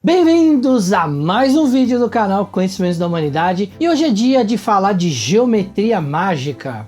Bem-vindos a mais um vídeo do canal Conhecimentos da Humanidade e hoje é dia de falar de geometria mágica.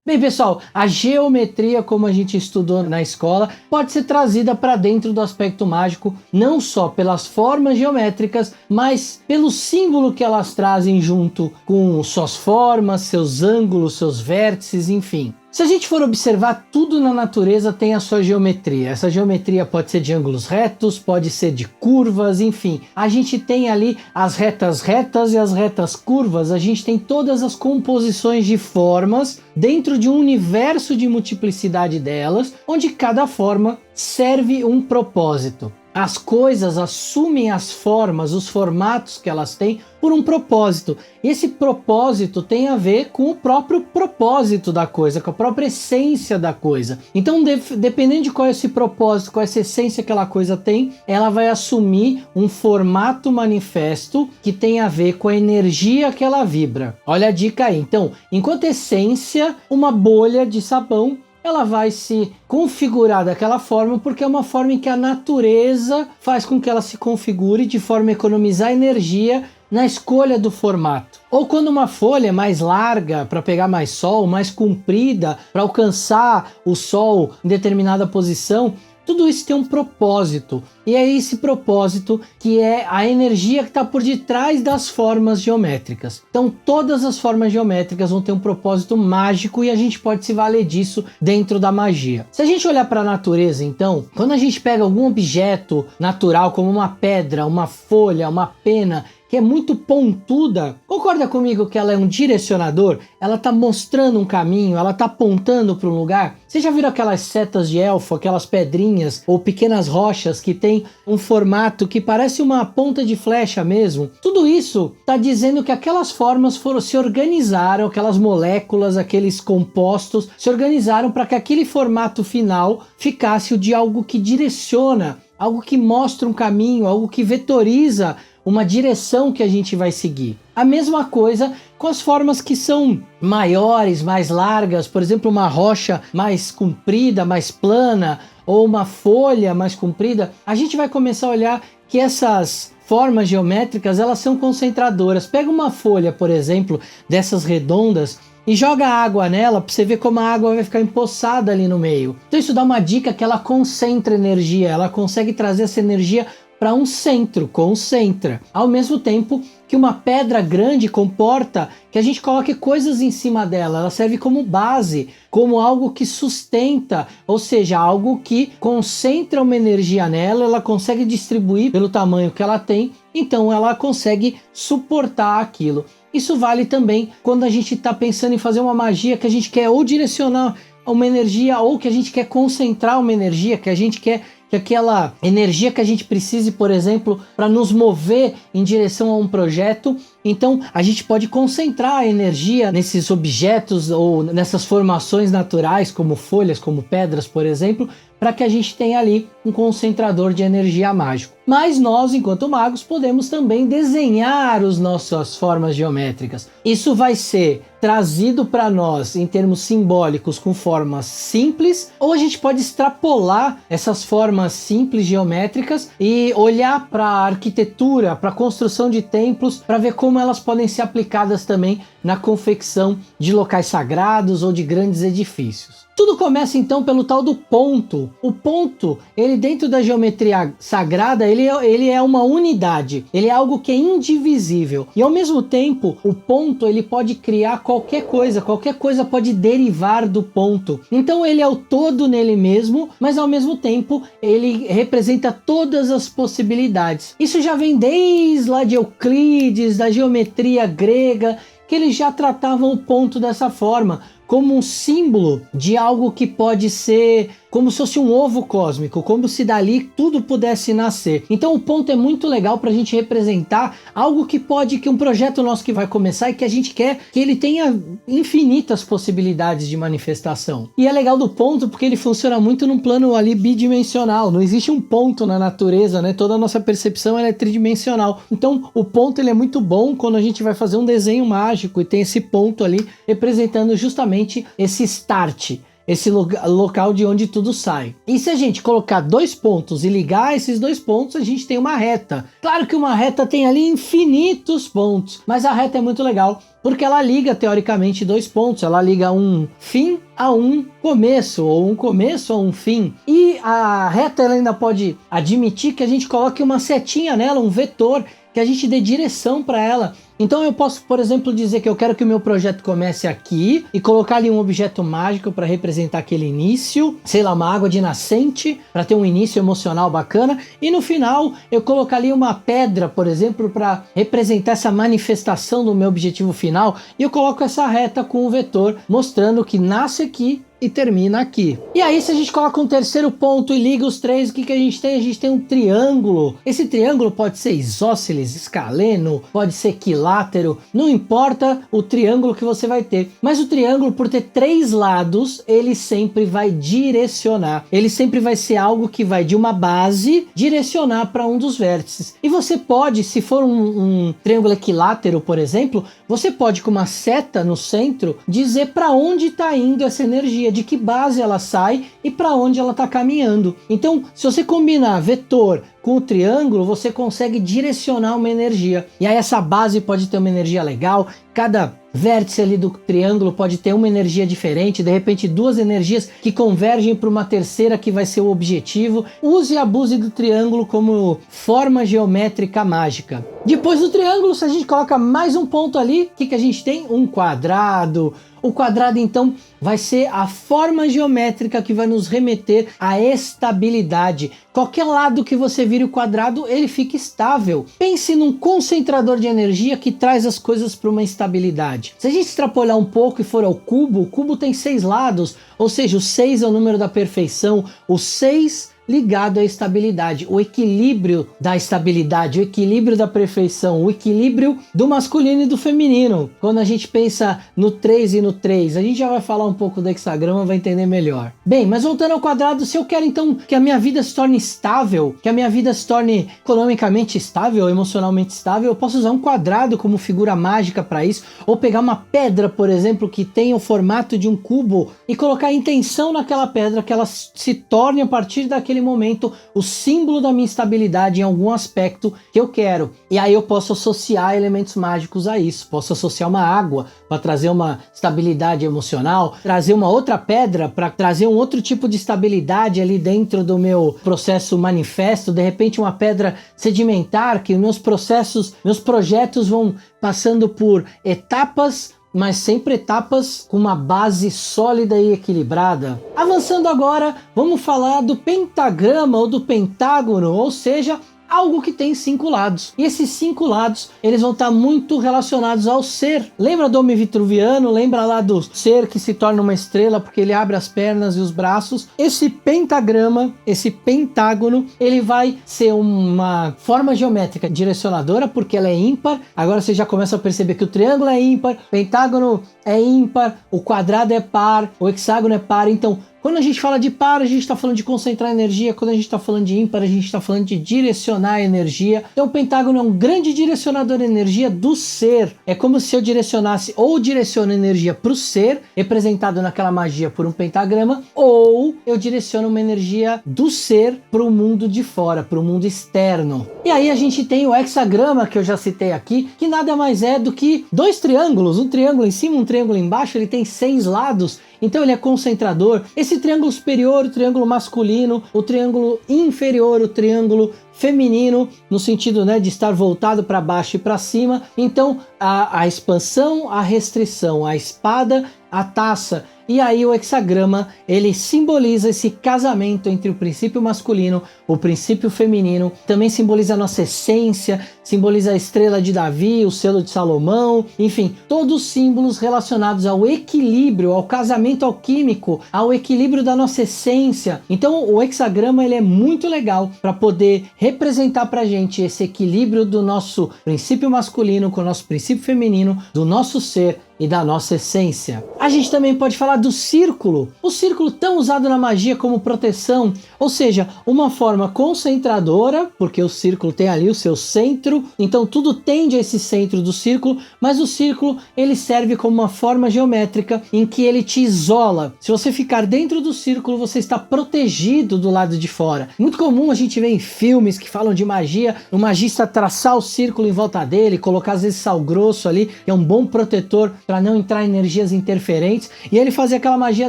Bem pessoal, a geometria, como a gente estudou na escola, pode ser trazida para dentro do aspecto mágico, não só pelas formas geométricas, mas pelo símbolo que elas trazem junto com suas formas, seus ângulos, seus vértices, enfim. Se a gente for observar, tudo na natureza tem a sua geometria. Essa geometria pode ser de ângulos retos, pode ser de curvas, enfim. A gente tem ali as retas retas e as retas curvas, a gente tem todas as composições de formas dentro de um universo de multiplicidade delas, onde cada forma serve um propósito. As coisas assumem as formas, os formatos que elas têm por um propósito. E esse propósito tem a ver com o próprio propósito da coisa, com a própria essência da coisa. Então, dependendo de qual é esse propósito, qual é essa essência que aquela coisa tem, ela vai assumir um formato manifesto que tem a ver com a energia que ela vibra. Olha a dica aí. Então, enquanto essência, uma bolha de sabão, ela vai se configurar daquela forma porque é uma forma em que a natureza faz com que ela se configure de forma a economizar energia na escolha do formato. Ou quando uma folha é mais larga para pegar mais sol, mais comprida para alcançar o sol em determinada posição, tudo isso tem um propósito, e é esse propósito que é a energia que está por detrás das formas geométricas. Então todas as formas geométricas vão ter um propósito mágico e a gente pode se valer disso dentro da magia. Se a gente olhar para a natureza, então, quando a gente pega algum objeto natural como uma pedra, uma folha, uma pena, que é muito pontuda, concorda comigo que ela é um direcionador? Ela está mostrando um caminho, ela está apontando para um lugar. Você já viram aquelas setas de elfo, aquelas pedrinhas ou pequenas rochas que tem um formato que parece uma ponta de flecha mesmo? Tudo isso está dizendo que aquelas formas se organizaram, aquelas moléculas, aqueles compostos se organizaram para que aquele formato final ficasse o de algo que direciona, algo que mostra um caminho, algo que vetoriza uma direção que a gente vai seguir. A mesma coisa com as formas que são maiores, mais largas, por exemplo, uma rocha mais comprida, mais plana, ou uma folha mais comprida, a gente vai começar a olhar que essas formas geométricas, elas são concentradoras. Pega uma folha, por exemplo, dessas redondas, e joga água nela para você ver como a água vai ficar empoçada ali no meio. Então isso dá uma dica que ela concentra energia, ela consegue trazer essa energia para um centro, concentra. Ao mesmo tempo que uma pedra grande comporta que a gente coloque coisas em cima dela, ela serve como base, como algo que sustenta, ou seja, algo que concentra uma energia nela, ela consegue distribuir pelo tamanho que ela tem, então ela consegue suportar aquilo. Isso vale também quando a gente está pensando em fazer uma magia que a gente quer ou direcionar uma energia ou que a gente quer concentrar uma energia, que a gente quer que aquela energia que a gente precise, por exemplo, para nos mover em direção a um projeto. Então a gente pode concentrar a energia nesses objetos ou nessas formações naturais, como folhas, como pedras, por exemplo, para que a gente tenha ali um concentrador de energia mágico. Mas nós, enquanto magos, podemos também desenhar as nossas formas geométricas. Isso vai ser trazido para nós em termos simbólicos com formas simples, ou a gente pode extrapolar essas formas simples geométricas e olhar para a arquitetura, para a construção de templos, para ver como elas podem ser aplicadas também na confecção de locais sagrados ou de grandes edifícios. Tudo começa então pelo tal do ponto. O ponto, ele dentro da geometria sagrada, ele é uma unidade, ele é algo que é indivisível. E ao mesmo tempo, o ponto ele pode criar qualquer coisa pode derivar do ponto. Então ele é o todo nele mesmo, mas ao mesmo tempo ele representa todas as possibilidades. Isso já vem desde lá de Euclides, da geometria grega, que eles já tratavam o ponto dessa forma, como um símbolo de algo que pode ser como se fosse um ovo cósmico, como se dali tudo pudesse nascer. Então o ponto é muito legal para a gente representar algo que um projeto nosso que vai começar e que a gente quer que ele tenha infinitas possibilidades de manifestação. E é legal do ponto porque ele funciona muito num plano ali bidimensional, não existe um ponto na natureza, né? Toda a nossa percepção ela é tridimensional. Então o ponto ele é muito bom quando a gente vai fazer um desenho mágico e tem esse ponto ali representando justamente esse start. esse local de onde tudo sai. E se a gente colocar 2 pontos e ligar esses 2 pontos, a gente tem uma reta. Claro que uma reta tem ali infinitos pontos, mas a reta é muito legal porque ela liga teoricamente 2 pontos, ela liga um fim a um começo, ou um começo a um fim. E a reta ela ainda pode admitir que a gente coloque uma setinha nela, um vetor, que a gente dê direção para ela. Então eu posso, por exemplo, dizer que eu quero que o meu projeto comece aqui e colocar ali um objeto mágico para representar aquele início, sei lá, uma água de nascente para ter um início emocional bacana, e no final eu colocar ali uma pedra, por exemplo, para representar essa manifestação do meu objetivo final, e eu coloco essa reta com o vetor mostrando que nasce aqui e termina aqui. E aí, se a gente coloca um terceiro ponto e liga os 3, o que que a gente tem? A gente tem um triângulo. Esse triângulo pode ser isósceles, escaleno, pode ser equilátero, não importa o triângulo que você vai ter. Mas o triângulo, por ter 3 lados, ele sempre vai direcionar. Ele sempre vai ser algo que vai de uma base direcionar para um dos vértices. E você pode, se for um triângulo equilátero, por exemplo, você pode, com uma seta no centro, dizer para onde está indo essa energia, de que base ela sai e para onde ela está caminhando. Então, se você combinar vetor com o triângulo, você consegue direcionar uma energia. E aí essa base pode ter uma energia legal, cada vértice ali do triângulo pode ter uma energia diferente, de repente 2 energias que convergem para uma terceira que vai ser o objetivo. Use e abuse do triângulo como forma geométrica mágica. Depois do triângulo, se a gente coloca mais um ponto ali, o que que a gente tem? Um quadrado. O quadrado, então, vai ser a forma geométrica que vai nos remeter à estabilidade. Qualquer lado que você vire o quadrado, ele fica estável. Pense num concentrador de energia que traz as coisas para uma estabilidade. Se a gente extrapolar um pouco e for ao cubo, o cubo tem 6 lados, ou seja, o 6 é o número da perfeição, o 6 ligado à estabilidade, o equilíbrio da estabilidade, o equilíbrio da perfeição, o equilíbrio do masculino e do feminino. Quando a gente pensa no 3 e no 3, a gente já vai falar um pouco do hexagrama, vai entender melhor. Bem, mas voltando ao quadrado, se eu quero então que a minha vida se torne estável, que a minha vida se torne economicamente estável, emocionalmente estável, eu posso usar um quadrado como figura mágica para isso, ou pegar uma pedra, por exemplo, que tem o formato de um cubo e colocar a intenção naquela pedra, que ela se torne a partir daquele momento o símbolo da minha estabilidade em algum aspecto que eu quero. E aí eu posso associar elementos mágicos a isso. Posso associar uma água para trazer uma estabilidade emocional, trazer uma outra pedra para trazer um outro tipo de estabilidade ali dentro do meu processo manifesto, de repente uma pedra sedimentar, que meus projetos vão passando por etapas, mas sempre etapas com uma base sólida e equilibrada. Avançando agora, vamos falar do pentagrama ou do pentágono, ou seja, algo que tem 5 lados. E esses 5 lados, eles vão estar muito relacionados ao ser. Lembra do homem vitruviano? Lembra lá do ser que se torna uma estrela porque ele abre as pernas e os braços? Esse pentagrama, esse pentágono, ele vai ser uma forma geométrica direcionadora porque ela é ímpar. Agora você já começa a perceber que o triângulo é ímpar, o pentágono é ímpar, o quadrado é par, o hexágono é par. Então, quando a gente fala de par, a gente está falando de concentrar energia. Quando a gente está falando de ímpar, a gente está falando de direcionar energia. Então o pentágono é um grande direcionador de energia do ser. É como se eu direcionasse ou direciono energia para o ser, representado naquela magia por um pentagrama, ou eu direciono uma energia do ser para o mundo de fora, para o mundo externo. E aí a gente tem o hexagrama, que eu já citei aqui, que nada mais é do que 2 triângulos, um triângulo em cima, um triângulo embaixo. Ele tem 6 lados. Então ele é concentrador. Esse triângulo superior, o triângulo masculino, o triângulo inferior, o triângulo feminino, no sentido, né, de estar voltado para baixo e para cima. Então a expansão, a restrição, a espada, a taça. E aí o hexagrama, ele simboliza esse casamento entre o princípio masculino, o princípio feminino, também simboliza a nossa essência, simboliza a estrela de Davi, o selo de Salomão, enfim, todos símbolos relacionados ao equilíbrio, ao casamento alquímico, ao equilíbrio da nossa essência. Então o hexagrama, ele é muito legal para poder representar pra gente esse equilíbrio do nosso princípio masculino com o nosso princípio feminino, do nosso ser e da nossa essência. A gente também pode falar do círculo. O círculo tão usado na magia como proteção, ou seja, uma forma concentradora, porque o círculo tem ali o seu centro, então tudo tende a esse centro do círculo, mas o círculo ele serve como uma forma geométrica em que ele te isola. Se você ficar dentro do círculo, você está protegido do lado de fora. Muito comum a gente ver em filmes que falam de magia, o magista traçar o círculo em volta dele, colocar às vezes sal grosso ali, que é um bom protetor para não entrar energias interferentes, e ele fazer aquela magia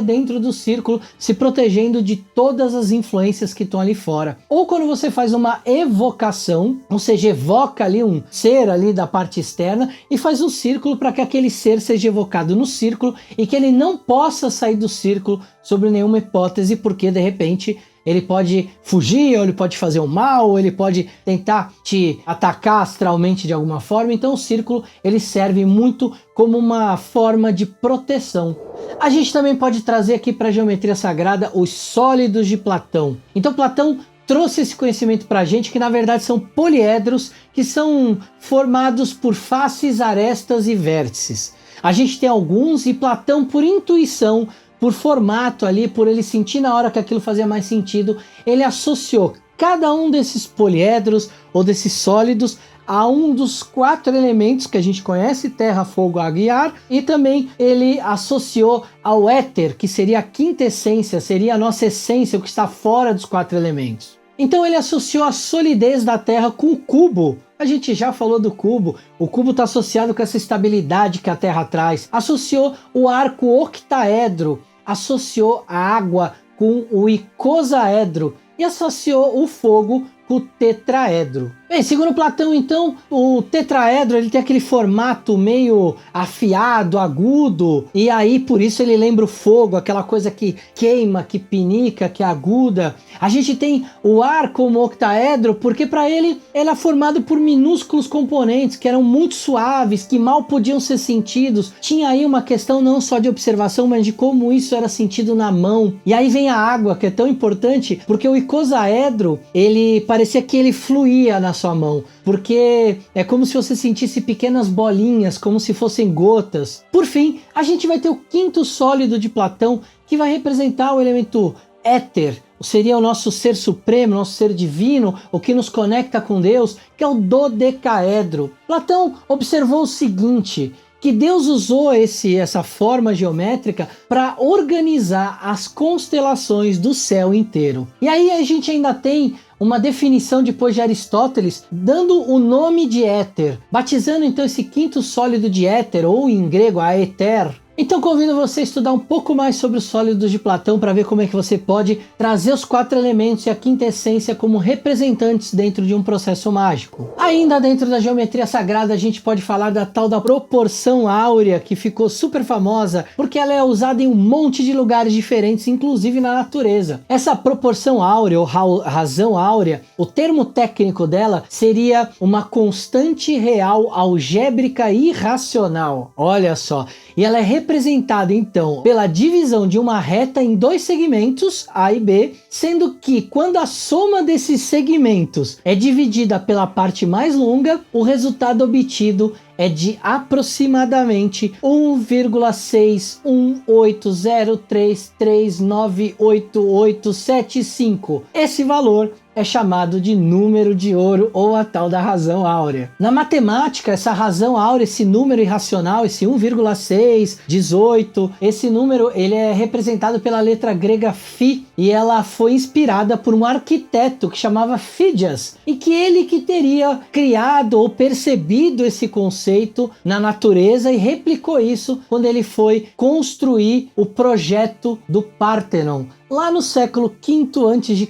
dentro do círculo, se protegendo de todas as influências que estão ali fora. Ou quando você faz uma evocação, ou seja, evoca ali um ser ali da parte externa e faz um círculo para que aquele ser seja evocado no círculo e que ele não possa sair do círculo sobre nenhuma hipótese, porque de repente ele pode fugir, ou ele pode fazer o mal, ou ele pode tentar te atacar astralmente de alguma forma. Então o círculo ele serve muito como uma forma de proteção. A gente também pode trazer aqui para a geometria sagrada os sólidos de Platão. Então Platão trouxe esse conhecimento para a gente, que na verdade são poliedros que são formados por faces, arestas e vértices. A gente tem alguns, e Platão, por intuição, por formato ali, por ele sentir na hora que aquilo fazia mais sentido, ele associou cada um desses poliedros ou desses sólidos a um dos 4 elementos que a gente conhece, terra, fogo, água e ar, e também ele associou ao éter, que seria a quinta essência, seria a nossa essência, o que está fora dos 4 elementos. Então ele associou a solidez da terra com o cubo. A gente já falou do cubo, o cubo está associado com essa estabilidade que a terra traz. Associou o arco octaedro, associou a água com o icosaedro e associou o fogo com o tetraedro. Bem, segundo Platão, então, o tetraedro ele tem aquele formato meio afiado, agudo, e aí por isso ele lembra o fogo, aquela coisa que queima, que pinica, que é aguda. A gente tem o ar como octaedro, porque para ele é formado por minúsculos componentes que eram muito suaves, que mal podiam ser sentidos. Tinha aí uma questão não só de observação, mas de como isso era sentido na mão. E aí vem a água, que é tão importante, porque o icosaedro, ele parecia que ele fluía na sua mão, porque é como se você sentisse pequenas bolinhas, como se fossem gotas. Por fim, a gente vai ter o quinto sólido de Platão, que vai representar o elemento éter, seria o nosso ser supremo, nosso ser divino, o que nos conecta com Deus, que é o dodecaedro. Platão observou o seguinte, que Deus usou essa forma geométrica para organizar as constelações do céu inteiro. E aí a gente ainda tem uma definição depois de Aristóteles, dando o nome de éter, batizando então esse quinto sólido de éter, ou em grego aether. Então convido você a estudar um pouco mais sobre os sólidos de Platão para ver como é que você pode trazer os 4 elementos e a quinta essência como representantes dentro de um processo mágico. Ainda dentro da geometria sagrada a gente pode falar da tal da proporção áurea, que ficou super famosa porque ela é usada em um monte de lugares diferentes, inclusive na natureza. Essa proporção áurea ou razão áurea, o termo técnico dela seria uma constante real algébrica irracional. Olha só, e ela é representada então pela divisão de uma reta em 2 segmentos, A e B, sendo que quando a soma desses segmentos é dividida pela parte mais longa, o resultado obtido é de aproximadamente 1,61803398875. Esse valor é chamado de número de ouro ou a tal da razão áurea. Na matemática, essa razão áurea, esse número irracional, esse 1,618, esse número ele é representado pela letra grega φ e ela foi inspirada por um arquiteto que chamava Fídias e que ele que teria criado ou percebido esse conceito na natureza e replicou isso quando ele foi construir o projeto do Partenon lá no século V a.C.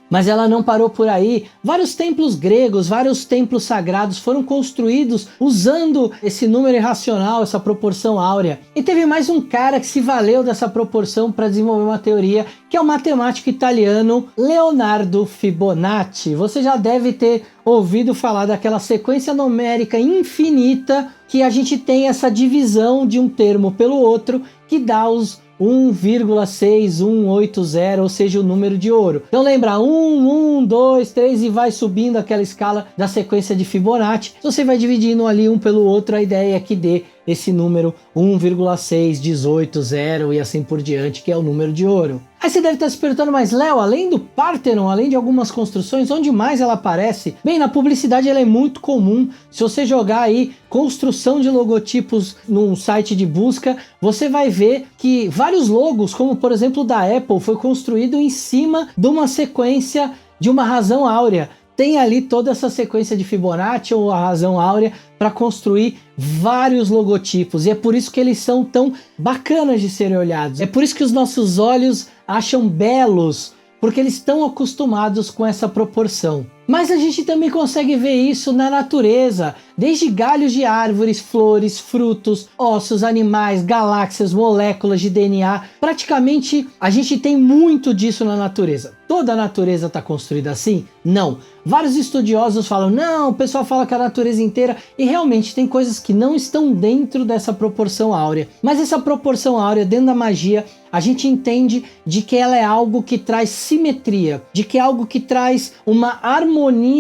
Mas ela não parou por aí. Vários templos gregos, vários templos sagrados foram construídos usando esse número irracional, essa proporção áurea. E teve mais um cara que se valeu dessa proporção para desenvolver uma teoria, que é o matemático italiano Leonardo Fibonacci. Você já deve ter ouvido falar daquela sequência numérica infinita que a gente tem essa divisão de um termo pelo outro que dá os 1,6180, ou seja, o número de ouro. Então lembra, 1, 1, 2, 3 e vai subindo aquela escala da sequência de Fibonacci. Se você vai dividindo ali um pelo outro, a ideia é que dê esse número 1,618,0 e assim por diante, que é o número de ouro. Aí você deve estar se perguntando, mas Léo, além do Parthenon, além de algumas construções, onde mais ela aparece? Bem, na publicidade ela é muito comum. Se você jogar aí construção de logotipos num site de busca, você vai ver que vários logos, como por exemplo o da Apple, foi construído em cima de uma sequência de uma razão áurea. Tem ali toda essa sequência de Fibonacci ou a razão áurea para construir vários logotipos, e é por isso que eles são tão bacanas de serem olhados. É por isso que os nossos olhos acham belos, porque eles estão acostumados com essa proporção. Mas a gente também consegue ver isso na natureza, desde galhos de árvores, flores, frutos, ossos, animais, galáxias, moléculas de DNA. Praticamente a gente tem muito disso na natureza. Toda a natureza está construída assim? Não. Vários estudiosos falam, não, o pessoal fala que a natureza inteira, e realmente tem coisas que não estão dentro dessa proporção áurea. Mas essa proporção áurea, dentro da magia, a gente entende de que ela é algo que traz simetria, de que é algo que traz uma harmonia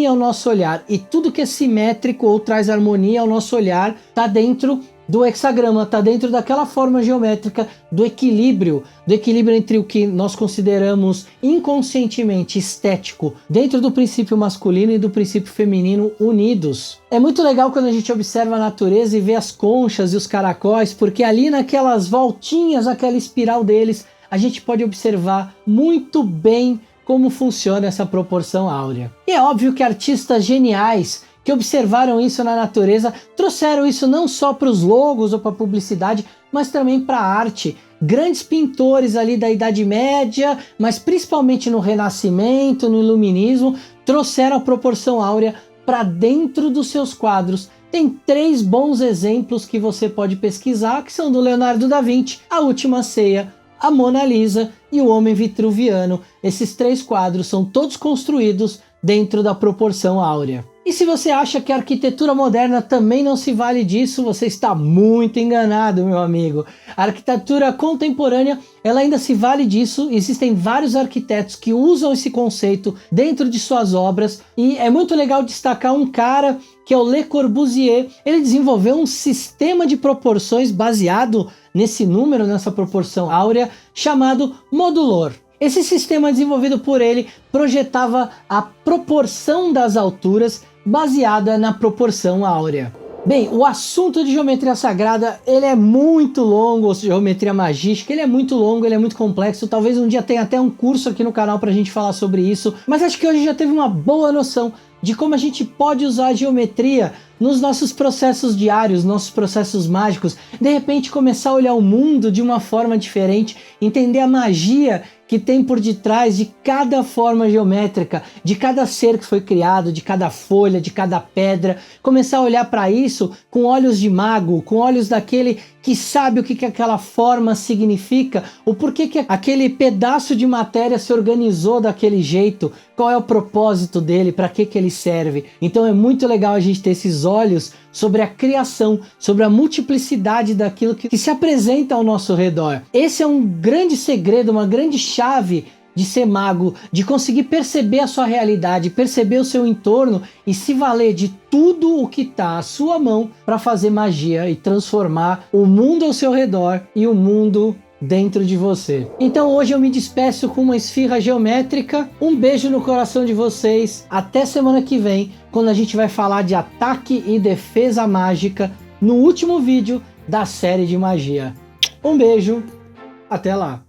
ao nosso olhar, e tudo que é simétrico ou traz harmonia ao nosso olhar está dentro do hexagrama, está dentro daquela forma geométrica do equilíbrio entre o que nós consideramos inconscientemente estético, dentro do princípio masculino e do princípio feminino unidos. É muito legal quando a gente observa a natureza e vê as conchas e os caracóis, porque ali naquelas voltinhas, aquela espiral deles, a gente pode observar muito bem como funciona essa proporção áurea. E é óbvio que artistas geniais que observaram isso na natureza trouxeram isso não só para os logos ou para a publicidade, mas também para a arte. Grandes pintores ali da Idade Média, mas principalmente no Renascimento, no Iluminismo, trouxeram a proporção áurea para dentro dos seus quadros. Tem 3 bons exemplos que você pode pesquisar, que são do Leonardo da Vinci, A Última Ceia, a Mona Lisa e o Homem Vitruviano. Esses 3 quadros são todos construídos dentro da proporção áurea. E se você acha que a arquitetura moderna também não se vale disso, você está muito enganado, meu amigo. A arquitetura contemporânea, ela ainda se vale disso. Existem vários arquitetos que usam esse conceito dentro de suas obras, e é muito legal destacar um cara que é o Le Corbusier. Ele desenvolveu um sistema de proporções baseado nesse número, nessa proporção áurea, chamado modulor. Esse sistema desenvolvido por ele projetava a proporção das alturas baseada na proporção áurea. Bem, o assunto de geometria sagrada, ele é muito longo, ou geometria magística, ele é muito longo, ele é muito complexo. Talvez um dia tenha até um curso aqui no canal pra gente falar sobre isso, mas acho que hoje já teve uma boa noção de como a gente pode usar a geometria nos nossos processos diários, nossos processos mágicos, de repente começar a olhar o mundo de uma forma diferente, entender a magia que tem por detrás de cada forma geométrica, de cada ser que foi criado, de cada folha, de cada pedra, começar a olhar para isso com olhos de mago, com olhos daquele que sabe o que aquela forma significa, o porquê que aquele pedaço de matéria se organizou daquele jeito, qual é o propósito dele, para que ele serve. Então é muito legal a gente ter esses olhos sobre a criação, sobre a multiplicidade daquilo que se apresenta ao nosso redor. Esse é um grande segredo, uma grande chave de ser mago, de conseguir perceber a sua realidade, perceber o seu entorno e se valer de tudo o que está à sua mão para fazer magia e transformar o mundo ao seu redor e o mundo dentro de você. Então hoje eu me despeço com uma esfirra geométrica. Um beijo no coração de vocês. Até semana que vem, quando a gente vai falar de ataque e defesa mágica no último vídeo da série de magia. Um beijo, até lá!